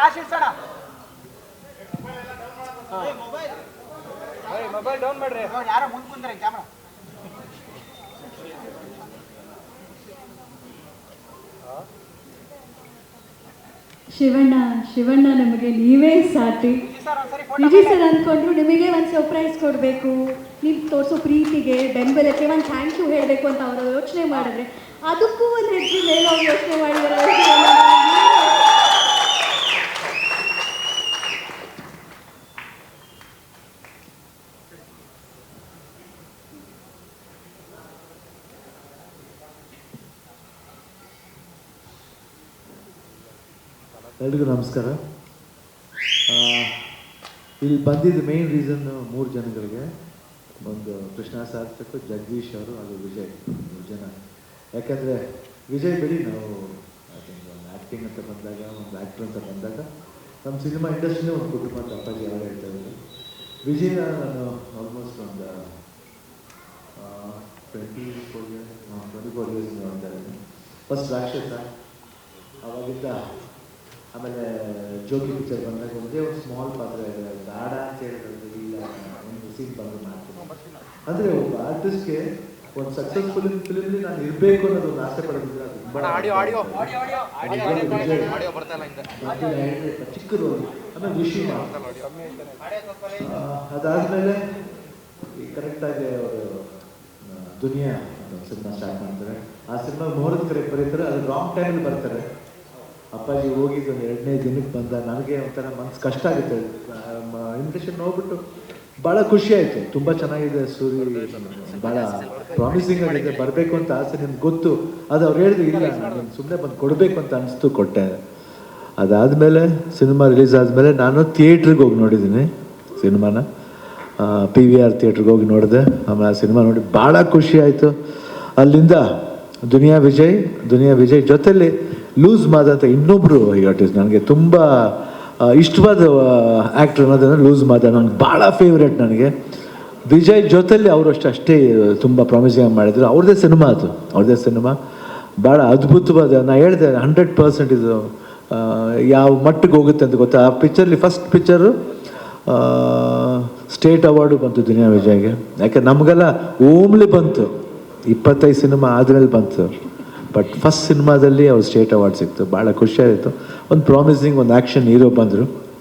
Flash ಇಡ್ಸೋಣ. Mobile down ಮಾಡ್ರಿ. ಯಾರೋ ಮುಂದೆ ಕುಂದ್ರೆ ಕ್ಯಾಮ್ರಾ. ಶಿವಣ್ಣ ನಮಗೆ ನೀವೇ ಸಾಟಿ. ವಿಜಯ್ ಸರ್ ಅಂದ್ಕೊಂಡ್ರು ನಿಮಗೆ ಒಂದು ಸರ್ಪ್ರೈಸ್ ಕೊಡಬೇಕು, ನೀವು ತೋರಿಸೋ ಪ್ರೀತಿಗೆ ಬೆಂಬಲಕ್ಕೆ ಒಂದು ಥ್ಯಾಂಕ್ ಯು ಹೇಳಬೇಕು ಅಂತ ಅವರು ಯೋಚನೆ ಮಾಡಿದ್ರೆ ಅದಕ್ಕೂ ಒಂದು ಹೆಜ್ಜೆ ಮೇಲೆ ಅವ್ರು ಯೋಚನೆ ಮಾಡಿದ್ದಾರೆ. ಎಲ್ರಿಗೂ ನಮಸ್ಕಾರ. ಇಲ್ಲಿ ಬಂದಿದ್ದ ಮೇನ್ ರೀಸನ್ 3 ಜನಗಳಿಗೆ. ಒಂದು ಕೃಷ್ಣ ಸಾರ್ಥಕ್, ಜಗದೀಶ್ ಅವರು, ಅದು ವಿಜಯ್, 3 ಜನ. ಯಾಕಂದರೆ ವಿಜಯ್ ಬಿಡಿ, ನಾವು ಒಂದು ಆ್ಯಕ್ಟಿಂಗ್ ಅಂತ ಬಂದಾಗ, ಒಂದು ಆ್ಯಕ್ಟ್ರ್ ಅಂತ ಬಂದಾಗ ನಮ್ಮ ಸಿನಿಮಾ ಇಂಡಸ್ಟ್ರಿನೇ ಒಂದು ಕುಟುಂಬ ಅಂತ ಅಪ್ಪಾಜಿ ಅವರು ಹೇಳ್ತಾ ಇದ್ದಾರೆ. ವಿಜಯನ ನಾನು ಆಲ್ಮೋಸ್ಟ್ ಒಂದು 24 ಇಯರ್ಸ್ ನೋಡ್ತಾ ಇದ್ದೀನಿ. ಫಸ್ಟ್ ರಾಕ್ಷಸ ಅವಾಗಿದ್ದ, ಆಮೇಲೆ ಜೋಗಿ ಪಿಕ್ಚರ್ ಬಂದಾಗ ಒಂದೇ ಒಂದು ಸ್ಮಾಲ್ ಪಾತ್ರ ಇದೆ, ಬೇಡ ಅಂತ ಹೇಳಿದ್ರೆ ಇಲ್ಲ ಒಂದು ಸೀನ್ ಬಂದು ಮಾಡ್ತೀನಿ. ಅಂದರೆ ಒಬ್ಬ ಆರ್ಟಿಸ್ಟ್ಗೆ ಒಂದು ಸಕ್ಸಸ್ಫುಲ್ ಫಿಲ್ಮ್ಲಿ ನಾನು ಇರಬೇಕು ಅನ್ನೋದು ಒಂದು ಆಸೆ ಪಡೋದಿಲ್ಲ. ಚಿಕ್ಕದು ಆಮೇಲೆ ಋಷಿ ಅದಾದಮೇಲೆ ಕರೆಕ್ಟಾಗಿ ಅವರು ದುನಿಯಾ ಸಿನಿಮಾ ಸ್ಟಾರ್ಟ್ ಮಾಡ್ತಾರೆ. ಆ ಸಿನಿಮಾ ಮುಹೂರ್ತ ಕರೆ ಬರೀತಾರೆ, ಅದು ರಾಂಗ್ ಟೈಮಲ್ಲಿ ಬರ್ತಾರೆ. ಅಪ್ಪಾಜಿ ಹೋಗಿದ್ದು ಒಂದು 2ನೇ ದಿನಕ್ಕೆ ಬಂದ. ನನಗೆ ಒಂಥರ ಮನಸ್ಸು ಕಷ್ಟ ಆಗುತ್ತೆ. ಇನ್ವಿಟೇಷನ್ ನೋಡ್ಬಿಟ್ಟು ಭಾಳ ಖುಷಿ ಆಯಿತು. ತುಂಬ ಚೆನ್ನಾಗಿದೆ ಸೂರಿ, ಭಾಳ ಪ್ರಾಮಿಸಿಂಗ್ ಆಗಿದೆ, ಬರಬೇಕು ಅಂತ ಆಸೆ, ನಿಮ್ಗೆ ಗೊತ್ತು. ಅದು ಅವ್ರು ಹೇಳಿದ್ರು, ಇಲ್ಲ ನಾನು ಸುಮ್ಮನೆ ಬಂದು ಕೊಡಬೇಕು ಅಂತ ಅನಿಸ್ತು, ಕೊಟ್ಟೆ. ಅದಾದಮೇಲೆ ಸಿನಿಮಾ ರಿಲೀಸ್ ಆದಮೇಲೆ ನಾನು ಥಿಯೇಟ್ರಿಗೆ ಹೋಗಿ ನೋಡಿದ್ದೀನಿ ಸಿನಿಮಾನ. PVR ಥಿಯೇಟ್ರಿಗೆ ಹೋಗಿ ನೋಡಿದೆ. ಆಮೇಲೆ ಆ ಸಿನಿಮಾ ನೋಡಿ ಭಾಳ ಖುಷಿ ಆಯಿತು. ಅಲ್ಲಿಂದ ದುನಿಯಾ ವಿಜಯ್ ಜೊತೆಲಿ ಲೂಸ್ ಮಾದ ಅಂತ ಇನ್ನೊಬ್ಬರು ಆರ್ಟಿಸ್ಟ್, ನನಗೆ ತುಂಬ ಇಷ್ಟವಾದ ಆ್ಯಕ್ಟ್ರ್ ಅನ್ನೋದನ್ನು ಲೂಸ್ ಮಾದ ನನಗೆ ಭಾಳ ಫೇವ್ರೇಟ್. ನನಗೆ ವಿಜಯ್ ಜೊತೆಲಿ ಅವರು ಅಷ್ಟೇ ತುಂಬ ಪ್ರಾಮಿಸಿಂಗ್ ಮಾಡಿದರು. ಅವ್ರದ್ದೇ ಸಿನಿಮಾ ಭಾಳ ಅದ್ಭುತವಾದ. ನಾನು ಹೇಳಿದೆ 100% ಇದು ಯಾವ ಮಟ್ಟಿಗೆ ಹೋಗುತ್ತೆ ಅಂತ ಗೊತ್ತಾ. ಆ ಪಿಕ್ಚರ್ಲಿ ಫಸ್ಟ್ ಪಿಕ್ಚರು ಸ್ಟೇಟ್ ಅವಾರ್ಡು ಬಂತು ದುನಿಯಾ ವಿಜಯ್ಗೆ. ಯಾಕೆ ನಮಗೆಲ್ಲ ಓಮ್ಲಿ ಬಂತು, 25 ಸಿನಿಮಾ ಆದ್ಮೇಲೆ ಬಂತು. ಬಟ್ ಫಸ್ಟ್ ಸಿನಿಮಾದಲ್ಲಿ ಅವ್ರು ಸ್ಟೇಟ್ ಅವಾರ್ಡ್ ಸಿಕ್ತು, ಭಾಳ ಖುಷಿಯಾಯಿತು. ಒಂದು ಪ್ರಾಮಿಸಿಂಗ್, ಒಂದು ಆ್ಯಕ್ಷನ್ ಹೀರೋ ಬಂದರು.